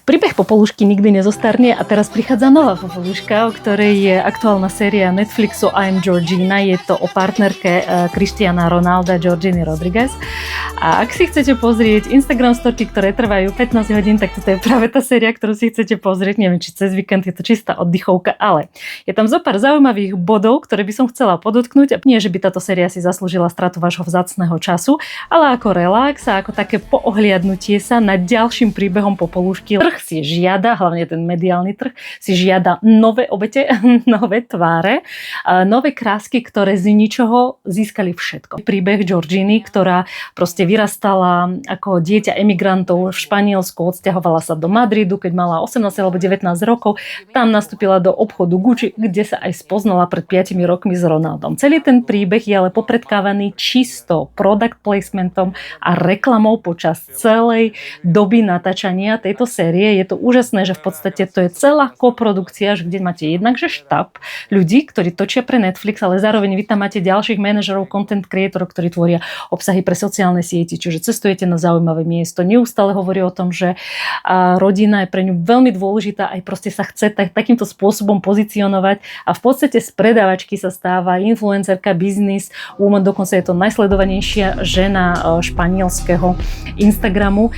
Príbeh Popolušky nikdy nezostarne a teraz prichádza nová Popoluška, o ktorej je aktuálna séria Netflixu I'm Georgina. Je to o partnerke Cristiana Ronalda Georginy Rodriguez. A ak si chcete pozrieť Instagram storky, ktoré trvajú 15 hodín, tak toto je práve tá séria, ktorú si chcete pozrieť. Neviem, či cez víkend je to čistá oddychovka, ale je tam zo pár zaujímavých bodov, ktoré by som chcela podotknúť. Nie, že by táto séria si zaslúžila stratu vášho vzácneho času, ale ako relax a ako také poohliadnutie sa nad ďalším príbehom Popolušky. Trh si žiada, hlavne ten mediálny trh, si žiada nové obete, nové tváre, nové krásky, ktoré z ničoho získali všetko. Príbeh Georginy, ktorá proste vyrastala ako dieťa emigrantov v Španielsku, odsťahovala sa do Madridu, keď mala 18 alebo 19 rokov. Tam nastúpila do obchodu Gucci, kde sa aj spoznala pred 5 rokmi s Ronaldom. Celý ten príbeh je ale popredkávaný čisto product placementom a reklamou počas celej doby natáčania tejto série. Je to úžasné, že v podstate to je celá koprodukcia, kde máte jednak že štáb ľudí, ktorí točia pre Netflix, ale zároveň vy tam máte ďalších manažerov, content creatorov, ktorí tvoria obsahy pre sociálne siete, čiže cestujete na zaujímavé miesto. Neustále hovorí o tom, že rodina je pre ňu veľmi dôležitá, aj proste sa chce takýmto spôsobom pozicionovať a v podstate z predávačky sa stáva influencerka, biznis, woman, dokonca je to najsledovanejšia žena španielského Instagramu.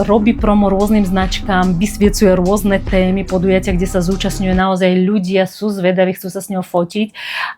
Robí promo rôznym značkám, vysviecuje rôzne témy, podujatia, kde sa zúčastňujú naozaj ľudia, sú zvedaví, chcú sa s ňou fotiť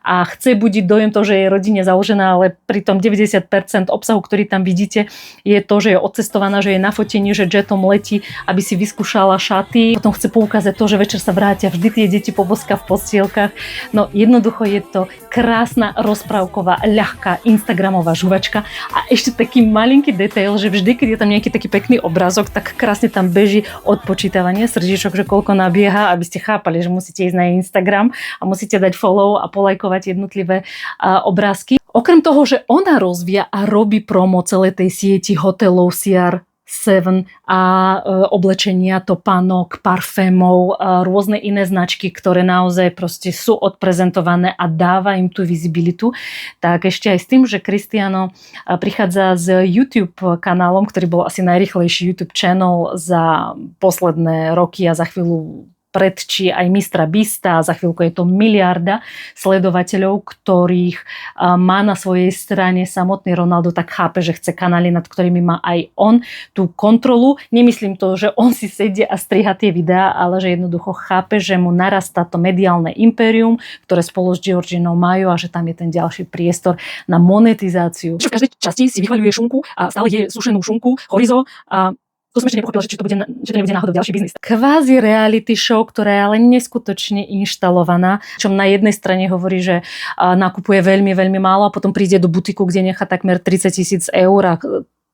a chce budiť dojem to, že je rodine založená, ale pritom 90% obsahu, ktorý tam vidíte, je to, že je odcestovaná, že je na fotení, že jetom letí, aby si vyskúšala šaty. Potom chce poukázať to, že večer sa vrátia vždy tie deti poboská v postielkach. No jednoducho je to krásna, rozprávková, ľahká instagramová žuvačka a ešte taký malinký detail, že vždy, keď je tam nejaký taký pekný obrázok, tak krásne tam beží odpočítavanie srdiečok, že koľko nabieha, aby ste chápali, že musíte ísť na Instagram a musíte dať follow a polajkovať jednotlivé obrázky. Okrem toho, že ona rozvíja a robí promo celej tej sieti hotelov CR7 a oblečenia, topánok, parfémov, rôzne iné značky, ktoré naozaj proste sú odprezentované a dáva im tú vizibilitu. Tak ešte aj s tým, že Cristiano prichádza s YouTube kanálom, ktorý bol asi najrýchlejší YouTube channel za posledné roky a za chvíľu predčí aj Mistra Beasta, za chvíľku je to miliarda sledovateľov, ktorých má na svojej strane samotný Ronaldo, tak chápe, že chce kanály, nad ktorými má aj on tú kontrolu. Nemyslím to, že on si sedie a striha tie videá, ale že jednoducho chápe, že mu narastá to mediálne impérium, ktoré spolu s Georginou majú a že tam je ten ďalší priestor na monetizáciu. V každej časti si vychvaľuje šunku a stále je sušenú šunku, chorizo a to som ešte nepochopila, že to nebude náhodou ďalší biznis. Kvázi reality show, ktorá je ale neskutočne inštalovaná, čo na jednej strane hovorí, že nakupuje veľmi, veľmi málo a potom príde do butiku, kde nechá takmer 30 000 eur a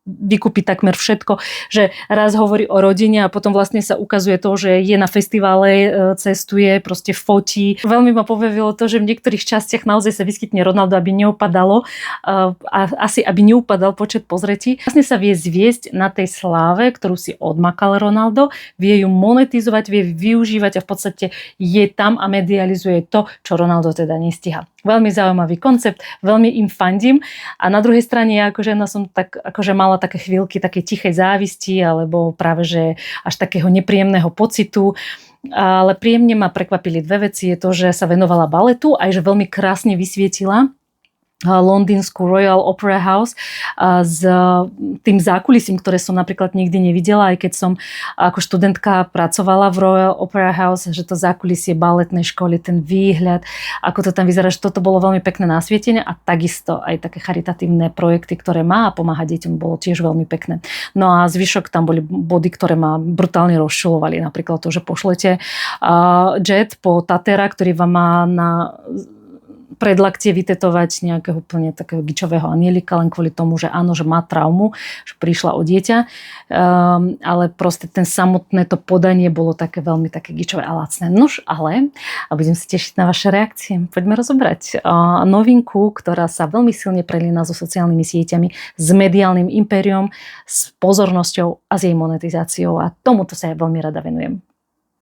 vykúpi takmer všetko, že raz hovorí o rodine a potom vlastne sa ukazuje to, že je na festivale, cestuje, proste fotí. Veľmi ma pobavilo to, že v niektorých častiach naozaj sa vyskytne Ronaldo, aby neupadalo a asi aby neupadal počet pozretí. Vlastne sa vie zviesť na tej sláve, ktorú si odmakal Ronaldo, vie ju monetizovať, vie využívať a v podstate je tam a medializuje to, čo Ronaldo teda nestíha. Veľmi zaujímavý koncept, veľmi im fandím a na druhej strane ja ako žena som tak akože mala také chvíľky také tichej závisti alebo práve že až takého nepríjemného pocitu, ale príjemne ma prekvapili dve veci. Je to, že sa venovala baletu aj že veľmi krásne vysvietila londýnsku Royal Opera House s tým zákulisím, ktoré som napríklad nikdy nevidela, aj keď som ako študentka pracovala v Royal Opera House, že to zákulisie baletnej školy, ten výhľad, ako to tam vyzerá, že toto bolo veľmi pekné nasvietenie a takisto aj také charitatívne projekty, ktoré má a pomáha deťom, bolo tiež veľmi pekné. No a zvyšok tam boli body, ktoré ma brutálne rozčulovali, napríklad to, že pošlete jet po Tatera, ktorý vám má na predlaktie vytetovať nejakého úplne takého gičového anielika len kvôli tomu, že áno, že má traumu, že prišla o dieťa, ale proste ten samotné to podanie bolo také veľmi také gičové a lacné. Nož ale, a budem sa tešiť na vaše reakcie, poďme rozobrať novinku, ktorá sa veľmi silne prelína so sociálnymi sieťami, s mediálnym impériom, s pozornosťou a s jej monetizáciou a tomuto sa ja veľmi rada venujem.